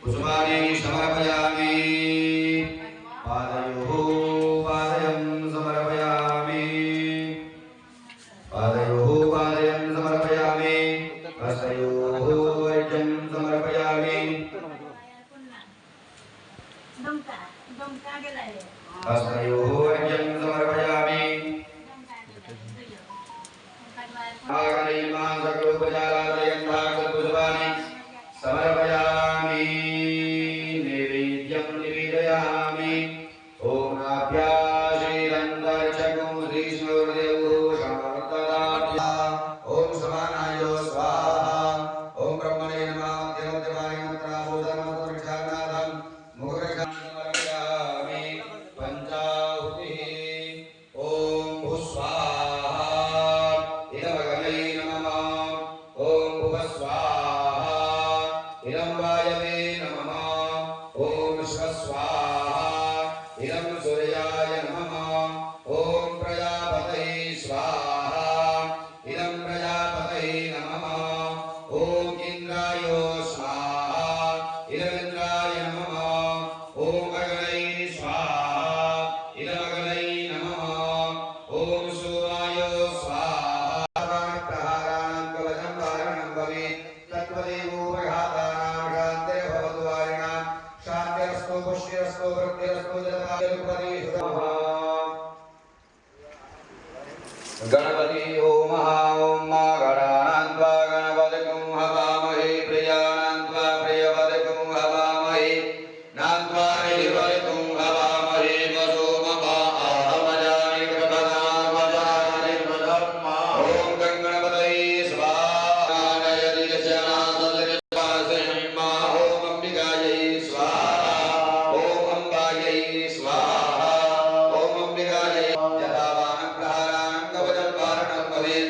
कुसुमानि समर्पयामि पादयोः पादयं समर्पयामि पादयोः पादयं समर्पयामि हस्तयोः अर्घ्यं समर्पयामि हस्तयोः अर्घ्यं समर्पयामि आगमयिमां सकलोपचारादयन्ताकुसुमानि समर्पयामि नैवेद्यं निवेदयामि ॐ नाभ्याशीरन्तर्चको श्रीष्णुर्देवो समर्पयामि ॐ समानाय स्वाहा ॐ ब्रह्मणे नमः देवदेवाय मंत्राभूतमन्त्रक्षानादं मुखरक्षां समर्पयामि पञ्चाहुतिः ॐ भूस्वाहा इदमग्ने नमः ॐ भुवस्वाहा इदं वायवे नमः ॐ विश्वस्वाहा इदं सूर्याय नमः ॐ प्रजापतये स्वाहा इदं प्रजापतये नमः ॐ इन्द्राय स्वाहा इदमिन्द्राय नमः ॐ अग्नये स्वाहा इदमग्नये नमः ॐ सोमाय स्वाहा प्रहाराणां कवचं वारणं भवेत् तत्त्वदेवो प्रघातानां शान्तिर्भवतु वारिणां शान्तिरस्तु पुष्टिरस्तु वृद्धिरस्तु जगदायुर्पदेषु गणपति ओम ॐ गणानान्त्वा गणपतिं हवामहे प्रियाणान्त्वा प्रियपतिं हवामहे नान्त्वा निधिपतिं हवामहे वसोममा आहमजानि कृपदामजानि प्रधर्मा ॐ गणपतये स्वाहा नयति शनासदृपासिंहा ॐ अम्बिकायै स्वाहा ॐ अम्बायै स्वाहा ॐ अम्बिकायै यदा वानप्रहारां कवचं वारणं भवेत्